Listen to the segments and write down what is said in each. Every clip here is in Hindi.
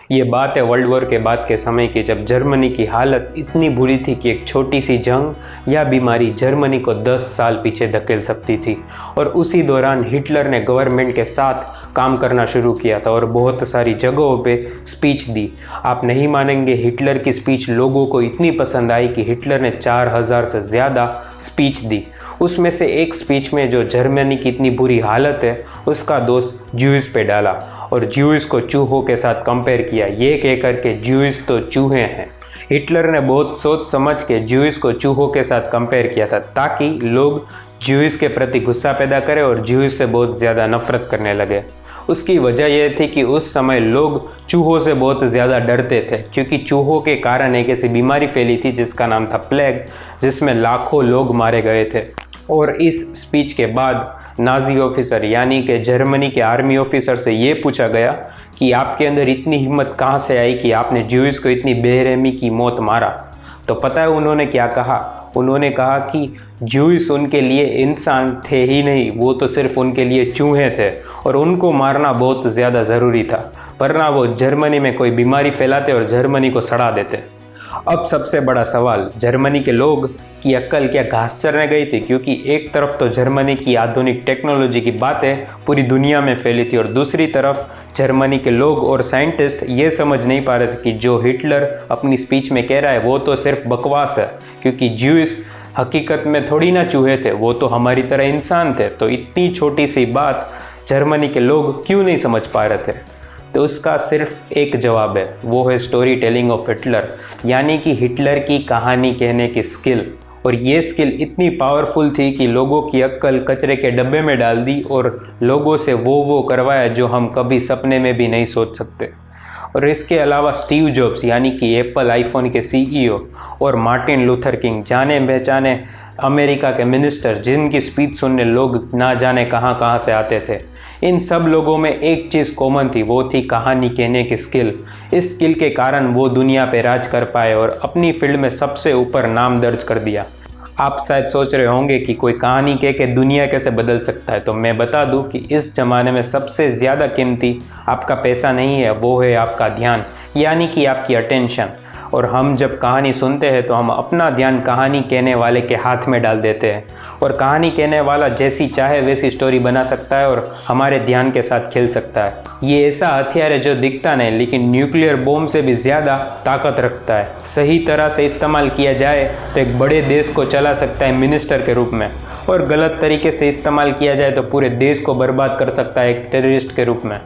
ये बात है वर्ल्ड वॉर के बाद के समय की, जब जर्मनी की हालत इतनी बुरी थी कि एक छोटी सी जंग या बीमारी जर्मनी को 10 साल पीछे धकेल सकती थी। और उसी दौरान हिटलर ने गवर्नमेंट के साथ काम करना शुरू किया था और बहुत सारी जगहों पे स्पीच दी। आप नहीं मानेंगे, हिटलर की स्पीच लोगों को इतनी पसंद आई कि हिटलर ने 4000 से ज़्यादा स्पीच दी। उसमें से एक स्पीच में जो जर्मनी की इतनी बुरी हालत है उसका दोष ज्यूज पे डाला और ज्यूज को चूहों के साथ कंपेयर किया, ये कह कर के ज्यूज तो चूहे हैं। हिटलर ने बहुत सोच समझ के ज्यूज को चूहों के साथ कंपेयर किया था ताकि लोग ज्यूज के प्रति गुस्सा पैदा करें और ज्यूज से बहुत ज़्यादा नफरत करने लगे। उसकी वजह यह थी कि उस समय लोग चूहों से बहुत ज़्यादा डरते थे, क्योंकि चूहों के कारण एक ऐसी बीमारी फैली थी जिसका नाम था प्लेग, जिसमें लाखों लोग मारे गए थे। और इस स्पीच के बाद नाजी ऑफिसर यानी कि जर्मनी के आर्मी ऑफिसर से ये पूछा गया कि आपके अंदर इतनी हिम्मत कहाँ से आई कि आपने ज्यूज को इतनी बेरहमी की मौत मारा। तो पता है उन्होंने क्या कहा? उन्होंने कहा कि ज्यूज उनके लिए इंसान थे ही नहीं, वो तो सिर्फ उनके लिए चूहे थे और उनको मारना बहुत ज़्यादा ज़रूरी था, वरना वो जर्मनी में कोई बीमारी फैलाते और जर्मनी को सड़ा देते। अब सबसे बड़ा सवाल, जर्मनी के लोग की अक्ल क्या घास चरने गई थी? क्योंकि एक तरफ तो जर्मनी की आधुनिक टेक्नोलॉजी की बातें पूरी दुनिया में फैली थी और दूसरी तरफ जर्मनी के लोग और साइंटिस्ट ये समझ नहीं पा रहे थे कि जो हिटलर अपनी स्पीच में कह रहा है वो तो सिर्फ बकवास है, क्योंकि ज्यूज हकीकत में थोड़ी ना चूहे थे, वो तो हमारी तरह इंसान थे। तो इतनी छोटी सी बात जर्मनी के लोग क्यों नहीं समझ पा रहे थे? तो उसका सिर्फ एक जवाब है, वो है स्टोरी टेलिंग ऑफ हिटलर, यानी कि हिटलर की कहानी कहने की स्किल। और ये स्किल इतनी पावरफुल थी कि लोगों की अक्ल कचरे के डब्बे में डाल दी और लोगों से वो करवाया जो हम कभी सपने में भी नहीं सोच सकते। और इसके अलावा स्टीव जॉब्स यानी कि एप्पल आईफोन के सीईओ और मार्टिन लूथर किंग, जाने पहचाने अमेरिका के मिनिस्टर, जिनकी स्पीच सुनने लोग ना जाने कहाँ से आते थे, इन सब लोगों में एक चीज़ कॉमन थी, वो थी कहानी कहने की स्किल। इस स्किल के कारण वो दुनिया पे राज कर पाए और अपनी फील्ड में सबसे ऊपर नाम दर्ज कर दिया। आप शायद सोच रहे होंगे कि कोई कहानी कह के दुनिया कैसे बदल सकता है, तो मैं बता दूं कि इस ज़माने में सबसे ज़्यादा कीमती आपका पैसा नहीं है, वो है आपका ध्यान, यानी कि आपकी अटेंशन। और हम जब कहानी सुनते हैं तो हम अपना ध्यान कहानी कहने वाले के हाथ में डाल देते हैं और कहानी कहने वाला जैसी चाहे वैसी स्टोरी बना सकता है और हमारे ध्यान के साथ खेल सकता है। ये ऐसा हथियार है जो दिखता नहीं लेकिन न्यूक्लियर बॉम्ब से भी ज़्यादा ताकत रखता है। सही तरह से इस्तेमाल किया जाए तो एक बड़े देश को चला सकता है मिनिस्टर के रूप में, और गलत तरीके से इस्तेमाल किया जाए तो पूरे देश को बर्बाद कर सकता है एक टेररिस्ट के रूप में।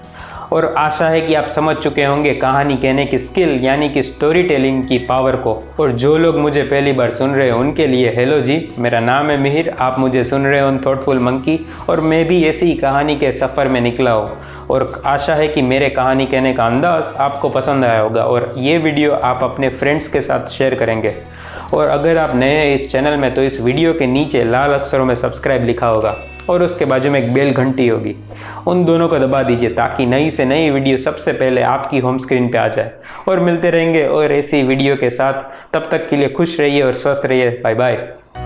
और आशा है कि आप समझ चुके होंगे कहानी कहने की स्किल यानी कि स्टोरी टेलिंग की पावर को। और जो लोग मुझे पहली बार सुन रहे हैं उनके लिए हेलो जी, मेरा नाम है मिहिर, आप मुझे सुन रहे हो थॉटफुल मंकी, और मैं भी ऐसी ही कहानी के सफ़र में निकला हूँ। और आशा है कि मेरे कहानी कहने का अंदाज़ आपको पसंद आया होगा और ये वीडियो आप अपने फ्रेंड्स के साथ शेयर करेंगे। और अगर आप नए हैं इस चैनल में तो इस वीडियो के नीचे लाल अक्षरों में सब्सक्राइब लिखा होगा और उसके बाजू में एक बेल घंटी होगी, उन दोनों को दबा दीजिए ताकि नई से नई वीडियो सबसे पहले आपकी होम स्क्रीन पे आ जाए। और मिलते रहेंगे और ऐसी वीडियो के साथ, तब तक के लिए खुश रहिए और स्वस्थ रहिए। Bye bye.